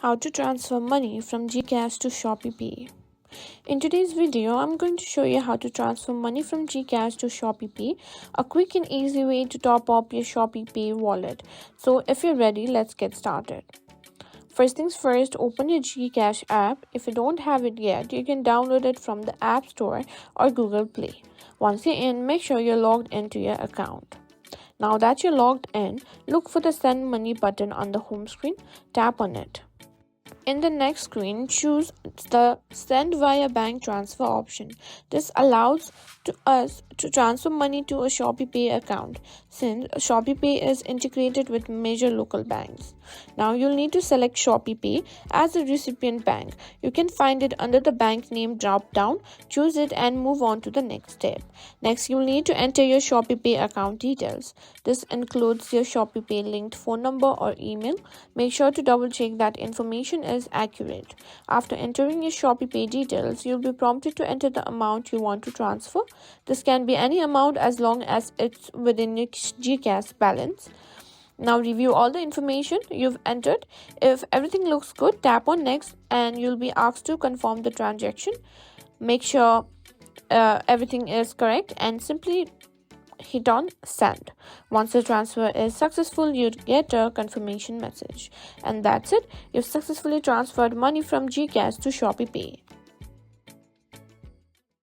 How to transfer money from GCash to ShopeePay. In today's video, I'm going to show you how to transfer money from GCash to ShopeePay, a quick and easy way to top up your ShopeePay wallet. So if you're ready, let's get started. First things first, open your GCash app. If you don't have it yet, you can download it from the App Store or Google Play. Once you're in, make sure you're logged into your account. Now that you're logged in, look for the Send Money button on the home screen. Tap on it. In the next screen, choose the Send via Bank Transfer option. This allows us to transfer money to a ShopeePay account since ShopeePay is integrated with major local banks. Now you'll need to select ShopeePay as the recipient bank. You can find it under the bank name drop down. Choose it and move on to the next step. Next, you'll need to enter your ShopeePay account details. This includes your ShopeePay linked phone number or email. Make sure to double check that information is accurate. After entering your ShopeePay details, you'll be prompted to enter the amount you want to transfer. This can be any amount as long as it's within your GCash balance. Now review all the information you've entered. If everything looks good, tap on next and you'll be asked to confirm the transaction. Make sure everything is correct and simply hit on send. Once the transfer is successful, you get a confirmation message. And that's it. You've successfully transferred money from GCash to ShopeePay.